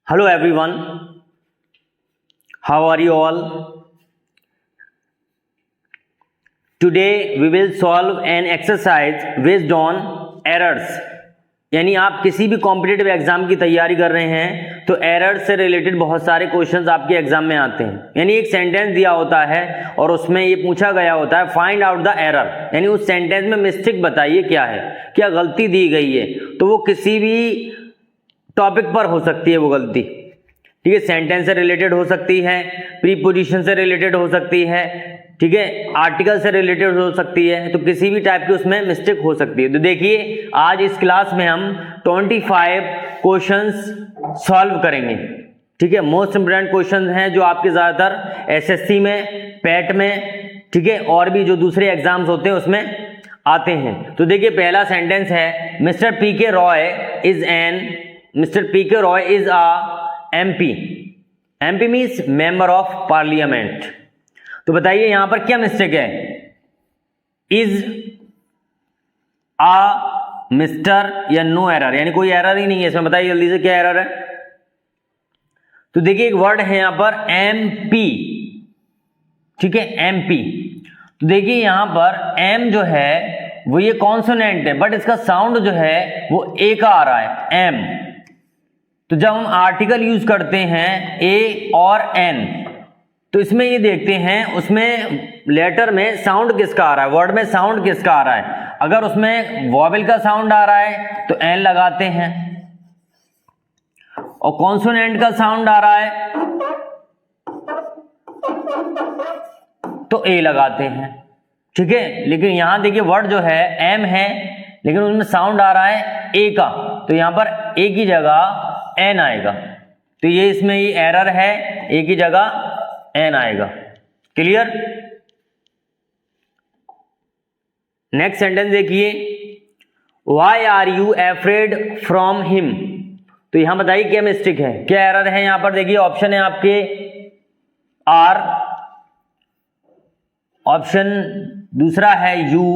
Hello everyone, how are you all? Today we will solve an exercise based on errors. यानी आप किसी भी competitive exam की तैयारी कर रहे हैं तो एरर से रिलेटेड बहुत सारे क्वेश्चंस आपके एग्जाम में आते हैं। यानी एक सेंटेंस दिया होता है और उसमें ये पूछा गया होता है फाइंड आउट द एरर, यानी उस सेंटेंस में मिस्टेक बताइए क्या है, क्या गलती दी गई है। तो वो किसी भी टॉपिक पर हो सकती है वो गलती, ठीक है। सेंटेंस से रिलेटेड हो सकती है, प्रीपोजिशन से रिलेटेड हो सकती है, ठीक है, आर्टिकल से रिलेटेड हो सकती है, तो किसी भी टाइप की उसमें मिस्टेक हो सकती है। तो देखिए आज इस क्लास में हम 25 क्वेश्चंस सॉल्व करेंगे, ठीक है। मोस्ट इंपोर्टेंट क्वेश्चंस हैं जो आपके ज्यादातर एसएससी में, पैट में, ठीक है, और भी जो दूसरे एग्जाम्स होते हैं उसमें आते हैं। तो देखिए पहला सेंटेंस है mister PK Roy is a MP। MP means member of parliament. तो बताइए यहां पर क्या मिस्टेक है, इज आ मिस्टर या नो एरर, यानी कोई एरर ही नहीं है इसमें। बताइए जल्दी से क्या एरर है। तो देखिए एक वर्ड है यहां पर MP, ठीक है, MP। तो देखिए यहां पर M जो है वो ये कॉन्सोनेंट है, बट इसका साउंड जो है वो ए का आ रहा है, M। तो जब हम आर्टिकल यूज करते हैं ए और एन, तो इसमें ये देखते हैं उसमें लेटर में साउंड किसका आ रहा है, वर्ड में साउंड किसका आ रहा है। अगर उसमें वॉवेल का साउंड आ रहा है तो एन लगाते हैं, और कॉन्सोनेंट का साउंड आ रहा है तो ए लगाते हैं, ठीक है। लेकिन यहां देखिए वर्ड जो है एम है लेकिन उसमें साउंड आ रहा है ए का, तो यहां पर ए की जगह एन आएगा। तो ये इसमें ये एरर है, ए की जगह एन आएगा। क्लियर। नेक्स्ट सेंटेंस देखिए, why are you afraid from him. तो यहां बताइए क्या मिस्टेक है, क्या एरर है। यहां पर देखिए ऑप्शन है आपके आर, ऑप्शन दूसरा है यू,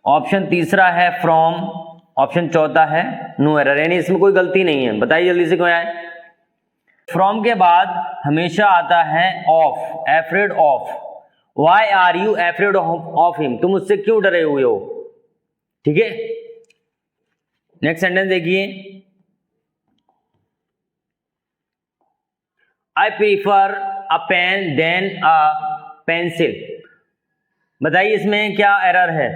ऑप्शन तीसरा है फ्रॉम, ऑप्शन चौथा है नो एरर, यानी इसमें कोई गलती नहीं है। बताइए जल्दी से क्या है। फ्रॉम के बाद हमेशा आता है of, afraid of. Why are you afraid of him, तुम उससे क्यों डरे हुए हो, ठीक है। नेक्स्ट सेंटेंस देखिए, I prefer a pen than a pencil. बताइए इसमें क्या एरर है।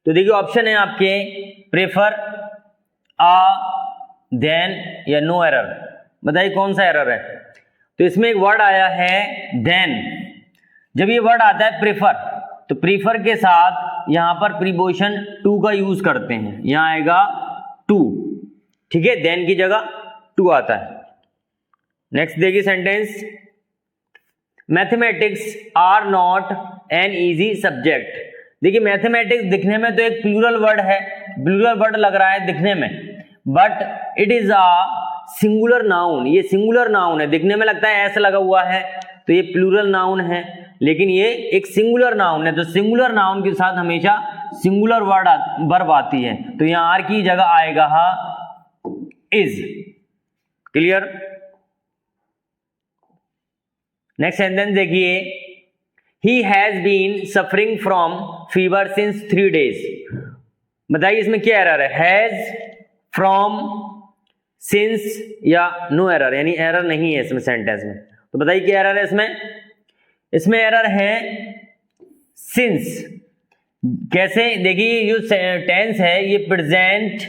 तो देखिए ऑप्शन है आपके प्रेफर, आ, देन या नो एरर। बताइए कौन सा एरर है। तो इसमें एक वर्ड आया है देन। जब ये वर्ड आता है प्रेफर, तो प्रेफर के साथ यहां पर प्रीपोजिशन टू का यूज करते हैं, यहां आएगा टू, ठीक है, देन की जगह टू आता है। नेक्स्ट देखिए sentence, mathematics are not an easy subject. देखिए मैथमेटिक्स दिखने में तो एक प्लूरल वर्ड है, प्लूरल वर्ड लग रहा है दिखने में, but it is a singular noun. ये सिंगुलर नाउन है, दिखने में लगता है ऐसा लगा हुआ है तो ये प्लूरल नाउन है, लेकिन ये एक सिंगुलर नाउन है। तो सिंगुलर नाउन के साथ हमेशा सिंगुलर वर्ब आती है, तो यहां आर की जगह आएगा इज। क्लियर। नेक्स्ट सेंटेंस देखिए, He has been suffering from fever since 3 days। बताइए इसमें क्या एरर है, हैज, फ्रॉम, सिंस या नो एरर, यानी एरर नहीं है इसमें सेंटेंस में। तो बताइए क्या एरर है इसमें। इसमें एरर है सिंस। कैसे, देखिए जो टेंस है ये present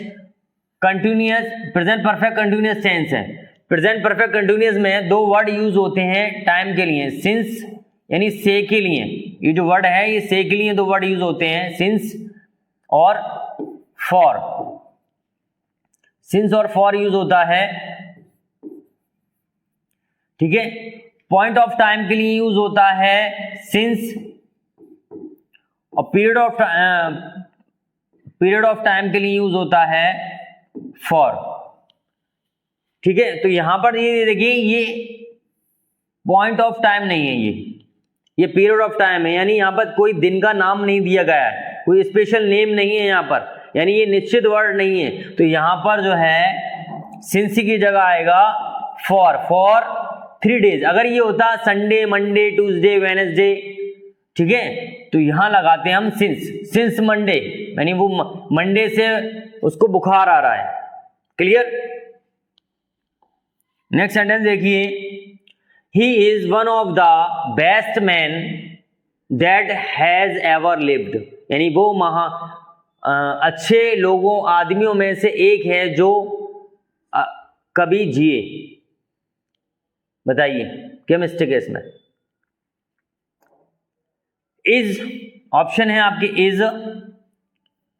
continuous, present perfect continuous tense है। प्रेजेंट परफेक्ट कंटिन्यूअस में दो वर्ड यूज होते हैं टाइम के लिए, सिंस यानी से के लिए, ये जो वर्ड है ये से के लिए दो वर्ड यूज होते हैं, सिंस और फॉर। सिंस और फॉर यूज होता है, ठीक है। पॉइंट ऑफ टाइम के लिए यूज होता है सिंस, और पीरियड ऑफ टाइम के लिए यूज होता है फॉर, ठीक है। तो यहां पर ये देखिए ये पॉइंट ऑफ टाइम नहीं है, ये पीरियड ऑफ टाइम है, यानी यहां पर कोई दिन का नाम नहीं दिया गया है, कोई स्पेशल नेम नहीं है यहाँ पर, यानी ये निश्चित वर्ड नहीं है, तो यहां पर जो है सिंस की जगह आएगा फॉर 3 days। अगर ये होता संडे, मंडे, ट्यूसडे, वेडनेसडे, ठीक है, तो यहां लगाते हैं हम सिंस मंडे, यानी वो मंडे से उसको बुखार आ रहा है। क्लियर। नेक्स्ट सेंटेंस देखिए, he is one of the best man that has ever lived, यानी वो अच्छे लोगों, आदमियों में से एक है जो कभी जिए। बताइए क्या मिस्टेक है इसमें। इज ऑप्शन है आपकी, इज,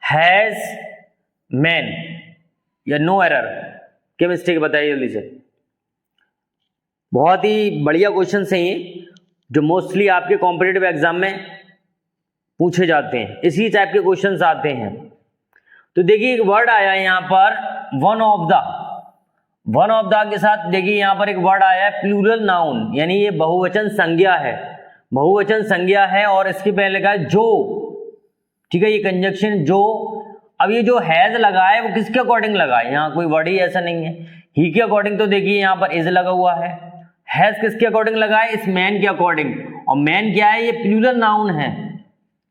हैज, मैन या नो एरर, क्या मिस्टेक बताइए जल्दी से। बहुत ही बढ़िया क्वेश्चन है ये, जो मोस्टली आपके कॉम्पिटिटिव एग्जाम में पूछे जाते हैं, इसी टाइप के क्वेश्चंस आते हैं। तो देखिए एक वर्ड आया है यहां पर वन ऑफ द के साथ, देखिए यहां पर एक वर्ड आया है प्लूरल नाउन, यानी ये बहुवचन संज्ञा है, बहुवचन संज्ञा है, और इसके पहले का जो, ठीक है, ये कंजक्शन जो। अब ये जो हैज लगा है वो किसके अकॉर्डिंग लगा है, यहाँ कोई वर्ड ही ऐसा नहीं है। ही के अकॉर्डिंग तो देखिए यहाँ पर इज लगा हुआ है। हैज किसके अकॉर्डिंग लगा है, इस मैन के अकॉर्डिंग, और मैन क्या है, ये प्लूरल नाउन है।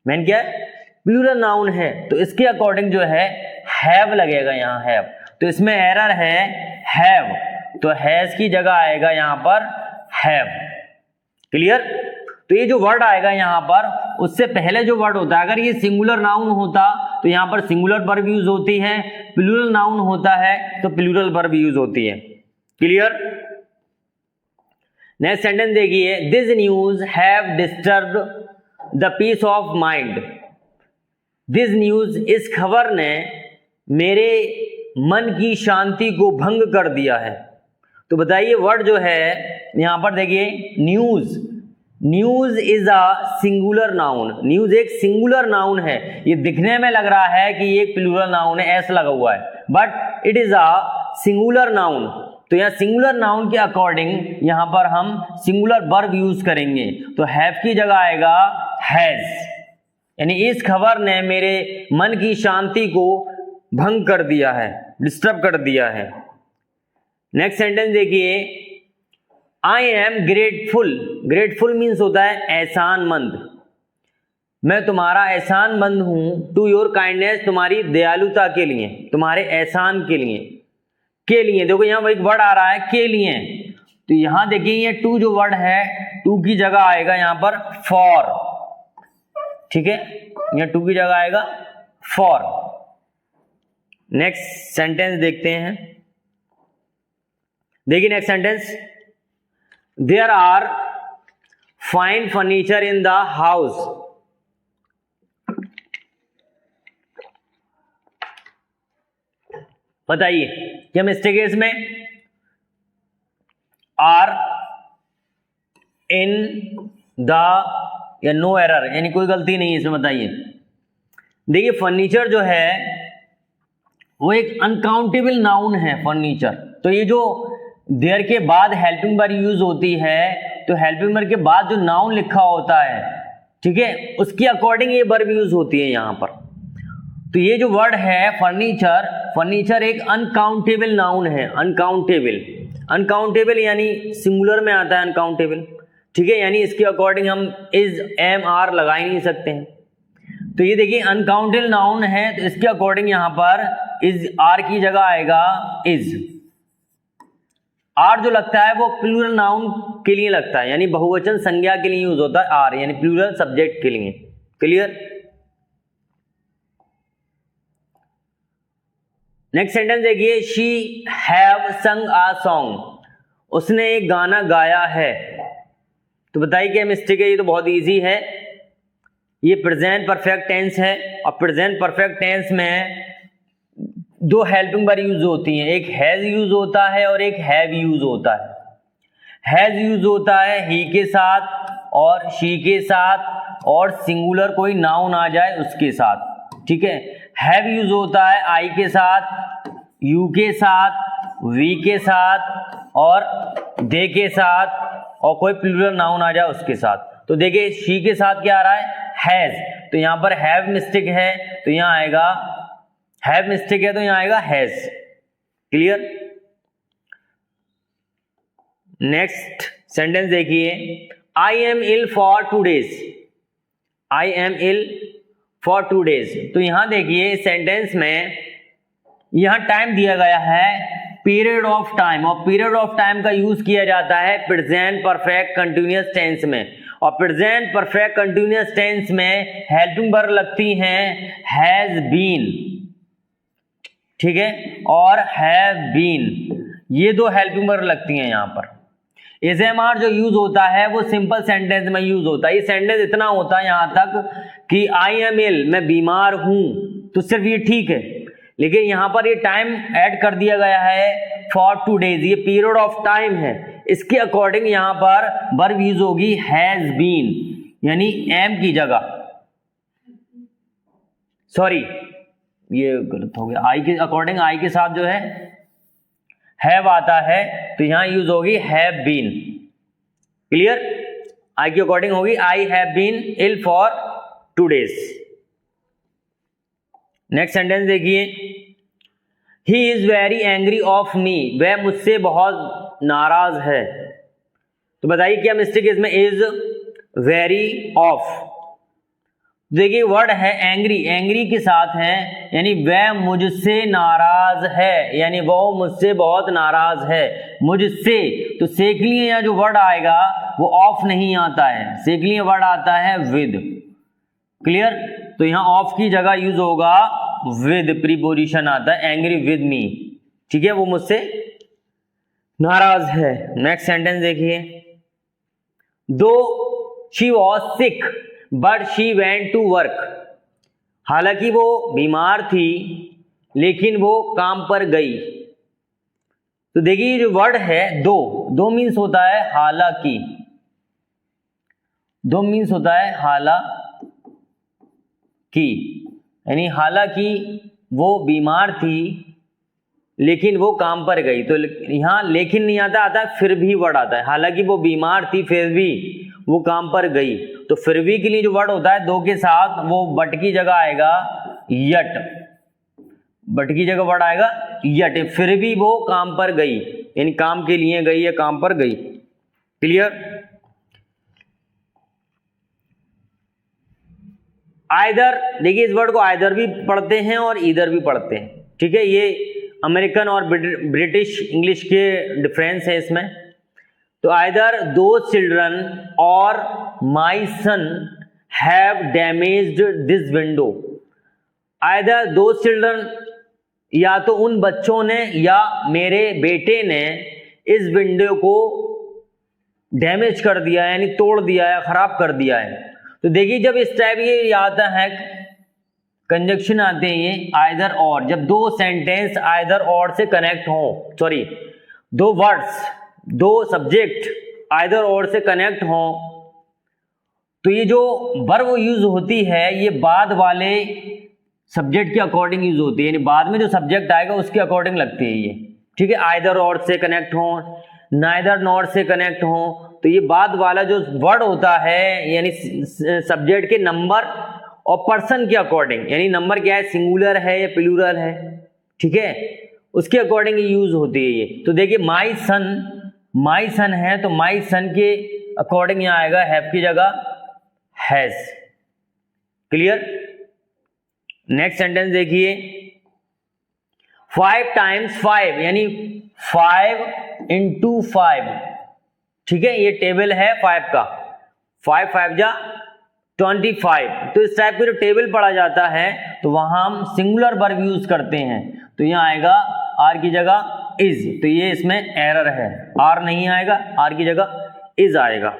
मैन क्या है, प्लूरल नाउन है, तो इसके अकॉर्डिंग जो है हैव लगेगा यहाँ, हैव। तो इसमें एरर है हैव, तो हैज की जगह आएगा यहाँ पर हैव। क्लियर। तो ये जो वर्ड आएगा यहाँ पर, उससे पहले जो वर्ड होता है, अगर ये सिंगुलर नाउन होता तो यहाँ पर सिंगुलर वर्ब यूज होती है, प्लूरल नाउन होता है तो प्लूरल वर्ब यूज होती है। क्लियर। नेक्स्ट सेंटेंस देखिए, this news have disturbed the peace of mind. This news, इस खबर ने मेरे मन की शांति को भंग कर दिया है। तो बताइए वर्ड जो है यहां पर देखिए, news, news is a singular noun, news एक सिंगुलर नाउन है। ये दिखने में लग रहा है कि ये एक प्लूरल नाउन है, ऐसा लगा हुआ है, but it is a singular noun. तो यहाँ सिंगुलर नाउन के अकॉर्डिंग यहाँ पर हम सिंगुलर वर्ब यूज करेंगे, तो हैव की जगह आएगा हैज, यानी इस खबर ने मेरे मन की शांति को भंग कर दिया है, डिस्टर्ब कर दिया है। नेक्स्ट सेंटेंस देखिए, I am grateful. Grateful means होता है एहसानमंद, मैं तुम्हारा एहसानमंद हूं, टू योर काइंडनेस, तुम्हारी दयालुता के लिए, तुम्हारे एहसान के लिए। के लिए देखो यहाँ एक वर्ड आ रहा है के लिए, तो यहां देखिए ये टू जो वर्ड है, टू की जगह आएगा यहाँ पर फॉर, ठीक है, यहाँ टू की जगह आएगा फॉर। नेक्स्ट सेंटेंस देखते हैं, देखिए next sentence, there are fine furniture in the house. बताइए क्या मिस्टेक है इसमें, आर, इन, द या नो एरर, यानी कोई गलती नहीं है इसमें। बताइए देखिए फर्नीचर जो है वो एक अनकाउंटेबल नाउन है फर्नीचर, तो ये जो देयर के बाद हेल्पिंग वर्ब यूज होती है, तो हेल्पिंग वर्ब के बाद जो नाउन लिखा होता है, ठीक है, उसके अकॉर्डिंग ये वर्ब यूज होती है यहां पर। तो ये जो वर्ड है फर्नीचर, फर्नीचर एक अनकाउंटेबल नाउन है, अनकाउंटेबल, अनकाउंटेबल यानी सिंगुलर में आता है अनकाउंटेबल, ठीक है, यानी इसके अकॉर्डिंग हम इज, एम, आर लगा ही नहीं सकते हैं। तो ये देखिए अनकाउंटेबल नाउन है, तो इसके अकॉर्डिंग यहां पर इज, आर की जगह आएगा इज। आर जो लगता है वो प्लूरल नाउन के लिए लगता है, यानी बहुवचन संज्ञा के लिए यूज होता है आर, यानी प्लूरल सब्जेक्ट के लिए। क्लियर। नेक्स्ट सेंटेंस देखिए, शी हैव संग आ सॉन्ग, उसने एक गाना गाया है। तो बताइए क्या मिस्टेक है, ये तो बहुत इजी है, ये प्रेजेंट परफेक्ट टेंस है, और प्रेजेंट परफेक्ट टेंस में दो हेल्पिंग वर्ब यूज होती हैं, एक हैज यूज होता है और एक हैव यूज होता है। हैज यूज होता है ही के साथ और शी के साथ, और सिंगुलर कोई नाउन आ जाए उसके साथ, ठीक है। हैव यूज होता है आई के साथ, यू के साथ, वी के साथ और दे के साथ, और कोई प्लूरल नाउन आ जाए उसके साथ। तो देखिए शी के साथ क्या आ रहा है, हैज, तो यहां पर हैव मिस्टेक है, तो यहां आएगा हैव मिस्टेक है तो यहाँ आएगा हैज। क्लियर। नेक्स्ट सेंटेंस देखिए, I am ill for 2 days। I am ill for 2 days। तो यहां देखिए सेंटेंस में यहां टाइम दिया गया है पीरियड ऑफ टाइम, और पीरियड ऑफ टाइम का यूज किया जाता है प्रेजेंट परफेक्ट कंटिन्यूअस टेंस में, और प्रेजेंट परफेक्ट कंटिन्यूअस टेंस में हेल्पिंग वर्ब लगती हैं हैज बीन, ठीक है, और हैव बीन, ये 2 हेल्पिंग वर्ब लगती हैं यहां पर। एसएमआर जो यूज होता है वो सिंपल सेंटेंस में यूज होता है। ये सेंटेंस इतना होता है यहां तक कि आई एम इल, मैं बीमार हूं, तो सिर्फ ये ठीक है, लेकिन यहां पर ये टाइम ऐड कर दिया गया है फॉर 2 days, ये पीरियड ऑफ टाइम है, इसके अकॉर्डिंग यहां पर वर्ब यूज होगी हैज बीन, यानी एम की जगह, सॉरी ये गलत हो गया, आई के अकॉर्डिंग आई के साथ जो है हैव आता है तो यहां यूज होगी हैव बीन। क्लियर। आई के अकॉर्डिंग होगी I have been ill for 2 days। Next sentence देखिए, he is very angry of me, वह मुझसे बहुत नाराज है। तो बताइए क्या मिस्टेक इसमें, इज वेरी ऑफ, देखिए वर्ड है एंग्री, एंग्री के साथ है, यानी वह मुझसे नाराज है, यानी वो मुझसे बहुत नाराज है, मुझसे। तो से के लिए यहाँ जो वर्ड आएगा वो ऑफ नहीं आता है, से के लिए वर्ड आता है विद। क्लियर। तो यहाँ ऑफ की जगह यूज होगा विद, प्रीपोजिशन आता है एंग्री विद मी, ठीक है, वो मुझसे नाराज है। नेक्स्ट सेंटेंस देखिए, though she was sick but she went to work, हालांकि वो बीमार थी लेकिन वो काम पर गई। तो देखिए जो वर्ड है दो मीन्स होता है हालांकि, दो मीन्स होता है हालांकि, यानी हालांकि वो बीमार थी लेकिन वो काम पर गई। तो यहां लेकिन नहीं आता, आता फिर भी वर्ड आता है, हालांकि वो बीमार थी फिर भी वो काम पर गई। तो फिर भी के लिए जो वर्ड होता है दो के साथ, वो बट की जगह आएगा यट, बट की जगह वर्ड आएगा यट, फिर भी वो काम पर गई, यानी काम के लिए गई या काम पर गई। क्लियर। आइदर, देखिए इस वर्ड को आइदर भी पढ़ते हैं और ईदर भी पढ़ते हैं, ठीक है, ये अमेरिकन और ब्रिटिश इंग्लिश के डिफरेंस है इसमें। तो आइदर दो चिल्ड्रन और my son have damaged this window, either दो चिल्ड्रन, या तो उन बच्चों ने या मेरे बेटे ने इस विंडो को डैमेज कर दिया है, यानी तोड़ दिया है, खराब कर दिया है। तो देखिए जब इस टाइप ये आता है कंजक्शन आते हैं ये आइदर और, जब दो सेंटेंस आइदर और से कनेक्ट हो, सॉरी दो वर्ड्स, दो सब्जेक्ट आइदर और से कनेक्ट हो, तो ये जो वर्ब यूज होती है ये बाद वाले सब्जेक्ट के अकॉर्डिंग यूज होती है, यानी बाद में जो सब्जेक्ट आएगा उसके अकॉर्डिंग लगती है ये, ठीक है। आइदर और से कनेक्ट हो, नाइदर नॉर से कनेक्ट हो, तो ये बाद वाला जो वर्ड होता है यानी सब्जेक्ट के नंबर और पर्सन के अकॉर्डिंग, यानी नंबर क्या है, सिंगुलर है या प्लूरल है, ठीक है, उसके अकॉर्डिंग यूज होती है ये। तो देखिए माई सन है तो माई सन के अकॉर्डिंग यहाँ आएगा हैव की जगह हैज। क्लियर। नेक्स्ट सेंटेंस देखिए, 5 times 5 यानी 5 into 5, ठीक है, ये टेबल है 5 का, 5 5 जा 25। तो इस टाइप का जो टेबल पढ़ा जाता है तो वहां हम सिंगुलर वर्ब यूज करते हैं, तो यहाँ आएगा आर की जगह इज, तो ये इसमें एरर है, आर नहीं आएगा, आर की जगह इज आएगा।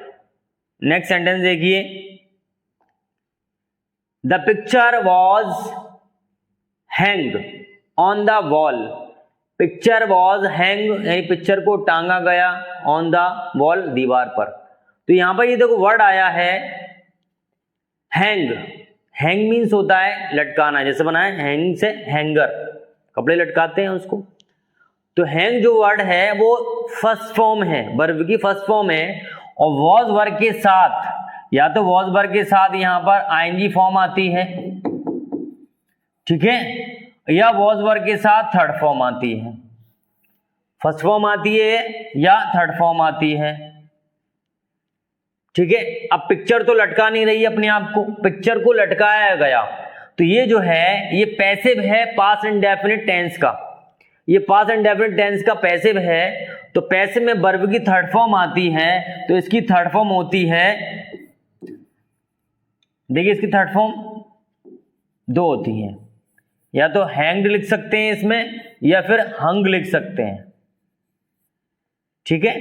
नेक्स्ट सेंटेंस देखिए, the picture was hang on the wall, picture was hang यानी पिक्चर को टांगा गया, ऑन द वॉल दीवार पर। तो यहां पर ये देखो वर्ड आया है हैंग, हैंग मीन्स होता है लटकाना, जैसे बना है हैंग से हैंगर, कपड़े लटकाते हैं उसको। तो हैंग जो वर्ड है वो फर्स्ट फॉर्म है, वर्ब की फर्स्ट फॉर्म है, और वॉज वर्ब के साथ, या तो वॉज वर्ब के साथ यहां पर आईएनजी फॉर्म आती है, ठीक है, या वॉज वर्ब के साथ थर्ड फॉर्म आती है, फर्स्ट फॉर्म आती है या थर्ड फॉर्म आती है। ठीक है, अब पिक्चर तो लटका नहीं रही अपने आप को, पिक्चर को लटकाया गया, तो ये जो है ये पैसिव है पास्ट इंडेफिनिट टेंस का, ये पास्ट इंडेफिनिट टेंस का पैसिव है। तो पैसिव में वर्ब की थर्ड फॉर्म आती है, तो इसकी थर्ड फॉर्म होती है, देखिए इसकी थर्ड फॉर्म दो होती है, या तो हैंग्ड लिख सकते हैं इसमें या फिर हंग लिख सकते हैं। ठीक है,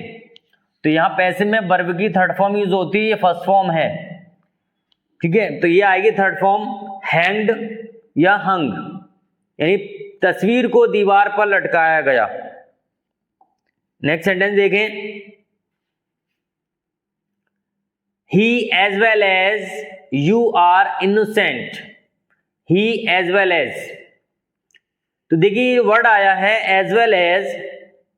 तो यहां पैसिव में वर्ब की थर्ड फॉर्म यूज होती है, ये फर्स्ट फॉर्म है। ठीक है, तो ये आएगी थर्ड फॉर्म हैंग्ड या हंग, यानी तस्वीर को दीवार पर लटकाया गया। नेक्स्ट सेंटेंस देखें, he as well as you are innocent, he as well as, तो देखिए वर्ड आया है एज वेल एज।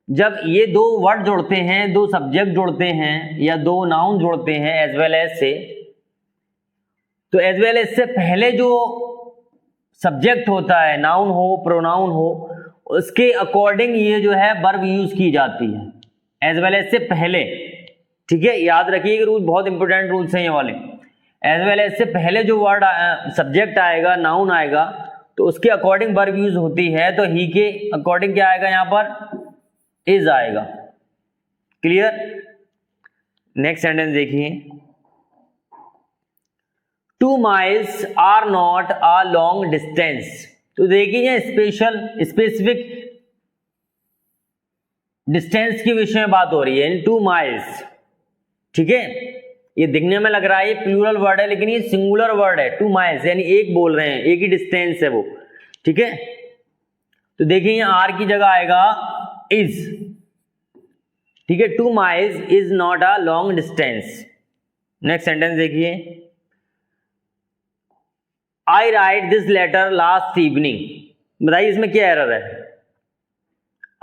जब ये दो वर्ड जोड़ते हैं, दो सब्जेक्ट जोड़ते हैं या दो नाउन जोड़ते हैं एज वेल एज से, तो एज वेल एज से पहले जो सब्जेक्ट होता है, नाउन हो प्रोनाउन हो, उसके अकॉर्डिंग ये जो है वर्ब यूज की जाती है एज वेल एज से पहले। ठीक है, याद रखिए कि रूल बहुत इंपॉर्टेंट रूल्स हैं ये वाले। एज वेल एज से पहले जो वर्ड सब्जेक्ट आएगा, नाउन आएगा, तो उसके अकॉर्डिंग वर्ब यूज होती है। तो ही के अकॉर्डिंग क्या आएगा यहाँ पर, इज आएगा। क्लियर। नेक्स्ट सेंटेंस देखिए, 2 miles are not a long distance, तो देखिए स्पेसिफिक डिस्टेंस के विषय में बात हो रही है, 2 miles। ठीक है, ये दिखने में लग रहा है ये प्लूरल वर्ड है, लेकिन ये सिंगुलर वर्ड है, 2 miles यानी एक बोल रहे हैं, एक ही डिस्टेंस है वो। ठीक है, तो देखिए यहाँ आर की जगह आएगा इज। ठीक है, 2 miles is not a long distance. Next sentence देखिए, I write this letter last evening, बताइए इसमें क्या एरर है।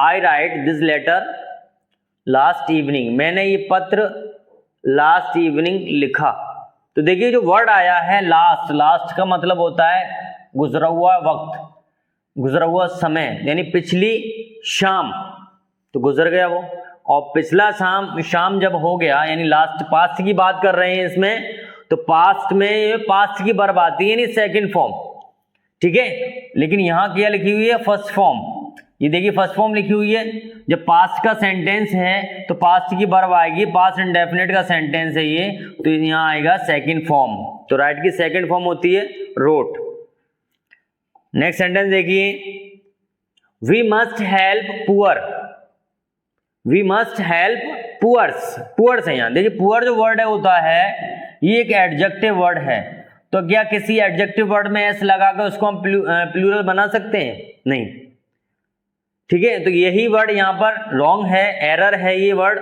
I write this letter last evening, मैंने ये पत्र लास्ट इवनिंग लिखा। तो देखिए जो वर्ड आया है लास्ट, लास्ट का मतलब होता है गुजरा हुआ वक्त, गुजरा हुआ समय, यानी पिछली शाम, तो गुजर गया वो। और पिछला शाम जब हो गया, यानी लास्ट पास्ट की बात कर रहे हैं इसमें, तो पास्ट में पास्ट की वर्ब आती है, यानी सेकंड फॉर्म। ठीक है, लेकिन यहां क्या लिखी हुई है, फर्स्ट फॉर्म। ये देखिए फर्स्ट फॉर्म लिखी हुई है। जब पास्ट का सेंटेंस है तो पास्ट की वर्ब आएगी, पास्ट इंडेफिनिट का सेंटेंस है ये, तो यहां आएगा सेकंड फॉर्म। तो राइट की सेकंड फॉर्म होती है रोट। नेक्स्ट सेंटेंस देखिए, we must help poor, we must help poors, poors है यहाँ। देखिए पुअर जो वर्ड है होता है ये एक एडजेक्टिव वर्ड है, तो क्या किसी एडजेक्टिव वर्ड में एस लगाकर उसको हम प्लूरल बना सकते हैं, नहीं। ठीक है, तो यही वर्ड यहाँ पर रॉन्ग है, एरर है ये वर्ड।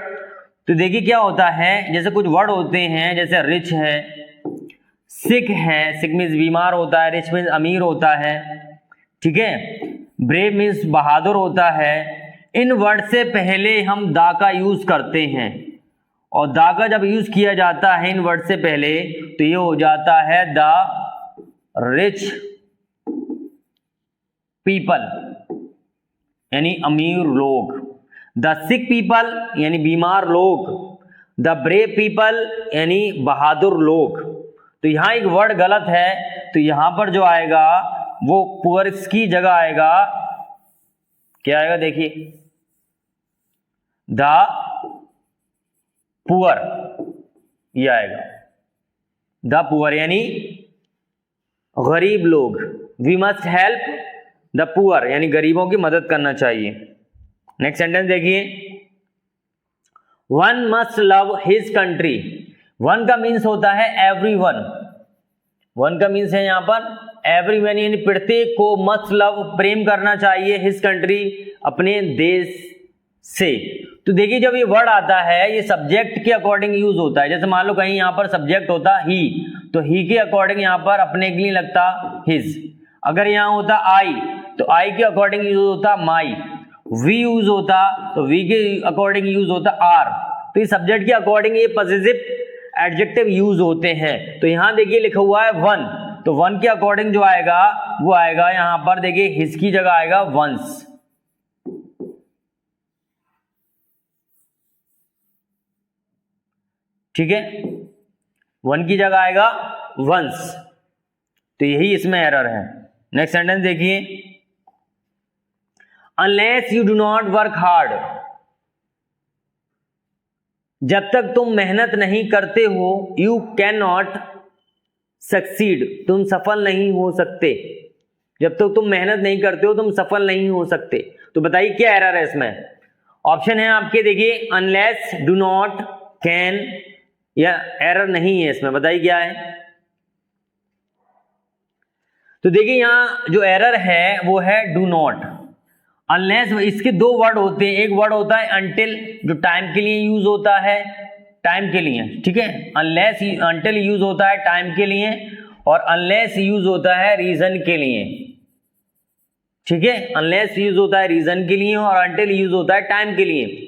तो देखिए क्या होता है, जैसे कुछ वर्ड होते हैं, जैसे रिच है, सिक है, सिक मीन्स बीमार होता है, रिच मीन्स अमीर होता है। ठीक है, ब्रेव मीन्स बहादुर होता है। इन वर्ड से पहले हम दा का यूज करते हैं, और दा का जब यूज किया जाता है इन वर्ड से पहले, तो ये हो जाता है द रिच पीपल, यानी अमीर लोग। द सिक पीपल यानी बीमार लोग, द ब्रेव पीपल यानी बहादुर लोग। तो यहां एक वर्ड गलत है, तो यहां पर जो आएगा वो पुअर्स की जगह आएगा, क्या आएगा देखिए, द पुअर, ये आएगा द पुअर यानी गरीब लोग। We must help the poor यानी गरीबों की मदद करना चाहिए। नेक्स्ट सेंटेंस देखिए, one must love his country. One का मीन्स होता है एवरीवन, वन का मीन्स है यहां पर एवरीवन, यानी प्रत्येक को मस्ट लव प्रेम करना चाहिए, हिज कंट्री अपने देश से। तो देखिए जब ये वर्ड आता है ये सब्जेक्ट के अकॉर्डिंग यूज होता है। जैसे मान लो कहीं यहाँ पर सब्जेक्ट होता ही, तो ही के अकॉर्डिंग यहाँ पर अपने के लिए लगता हिज। अगर यहाँ होता आई, तो आई के अकॉर्डिंग यूज होता माई। वी यूज होता तो वी के अकॉर्डिंग यूज होता आर। तो ये सब्जेक्ट के अकॉर्डिंग ये पॉजिटिव एडजेक्टिव यूज होते हैं। तो यहाँ देखिए लिखा हुआ है वन, तो 1 के अकॉर्डिंग जो आएगा वो आएगा यहां पर देखिए हिज की जगह आएगा वंस। ठीक है, 1 की जगह आएगा वंस, तो यही इसमें एरर है। नेक्स्ट सेंटेंस देखिए, unless you do not work hard, जब तक तुम मेहनत नहीं करते हो, यू कैन नॉट सक्सीड, तुम सफल नहीं हो सकते। जब तक तुम मेहनत नहीं करते हो तुम सफल नहीं हो सकते। तो बताइए क्या एरर है इसमें। ऑप्शन है आपके देखिए अनलेस, डू नॉट, कैन, या एरर नहीं है इसमें, बताइए क्या है। तो देखिए यहां जो एरर है वो है डू नॉट। अनलेस, इसके दो वर्ड होते हैं, एक वर्ड होता है अनटिल जो टाइम के लिए यूज होता है, टाइम के लिए, ठीक है। अनलेस, अनटिल यूज होता है टाइम के लिए और अनलेस यूज होता है रीजन के लिए, ठीक है। अनलेस यूज होता है रीजन के लिए और अनटिल यूज होता है टाइम के लिए।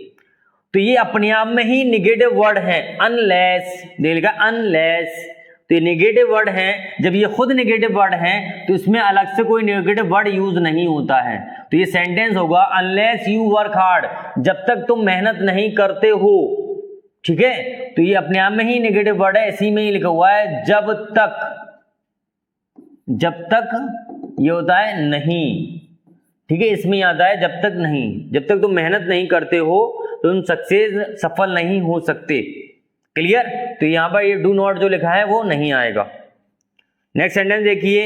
तो ये अपने आप में ही निगेटिव वर्ड है। अनलेस, देखिएगा अनलेस, तो ये निगेटिव वर्ड है। जब ये खुद निगेटिव वर्ड है तो इसमें अलग से कोई निगेटिव वर्ड यूज नहीं होता है। तो ये सेंटेंस होगा अनलेस यू वर्क हार्ड, जब तक तुम मेहनत नहीं करते हो, ठीक है। तो ये अपने आप में ही निगेटिव वर्ड है, इसी में ही लिखा हुआ है जब तक, जब तक ये होता है नहीं, ठीक है, इसमें आता है जब तक नहीं, जब तक तुम मेहनत नहीं करते हो तो तुम सक्सेस, सफल नहीं हो सकते। क्लियर। तो यहां पर ये डू नॉट जो लिखा है वो नहीं आएगा। नेक्स्ट सेंटेंस देखिए,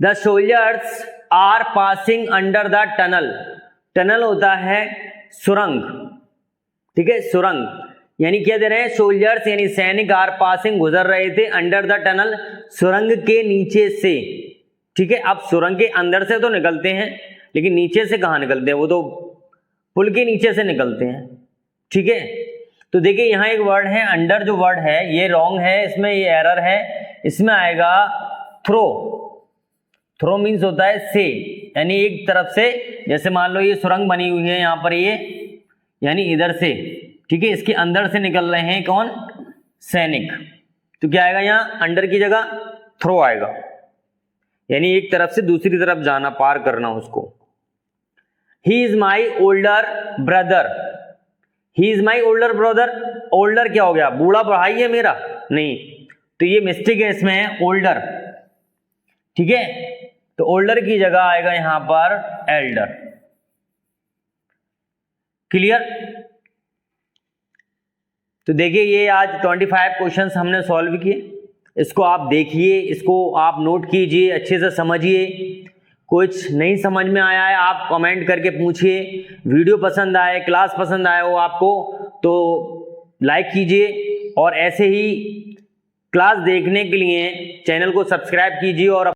the soldiers are passing under the tunnel. Tunnel होता है सुरंग, ठीक है, सुरंग, यानी क्या दे रहे हैं, सोल्जर्स यानी सैनिक आर पासिंग गुजर रहे थे, अंडर द टनल सुरंग के नीचे से, ठीक है। अब सुरंग के अंदर से तो निकलते हैं लेकिन नीचे से कहां निकलते हैं, वो तो पुल के नीचे से निकलते हैं, ठीक है। तो देखिए यहां एक वर्ड है अंडर, जो वर्ड है ये रॉन्ग है, इसमें ये एरर है। इसमें आएगा थ्रो। थ्रो मीन्स होता है से, यानी एक तरफ से, जैसे मान लो ये सुरंग बनी हुई है यहां पर ये, यानी इधर से, ठीक है, इसके अंदर से निकल रहे हैं कौन, सैनिक। तो क्या आएगा यहां अंडर की जगह थ्रो आएगा, यानी एक तरफ से दूसरी तरफ जाना, पार करना उसको। He is my older brother, he is my older brother, older क्या हो गया, बूढ़ा भाई है मेरा, नहीं, तो ये मिस्टेक है, इसमें है ओल्डर, ठीक है। तो ओल्डर की जगह आएगा यहां पर एल्डर। क्लियर। तो देखिए ये आज 25 क्वेश्चंस हमने सॉल्व किए, इसको आप देखिए, इसको आप नोट कीजिए, अच्छे से समझिए। कुछ नहीं समझ में आया है आप कमेंट करके पूछिए। वीडियो पसंद आए, क्लास पसंद आए हो आपको तो लाइक कीजिए और ऐसे ही क्लास देखने के लिए चैनल को सब्सक्राइब कीजिए और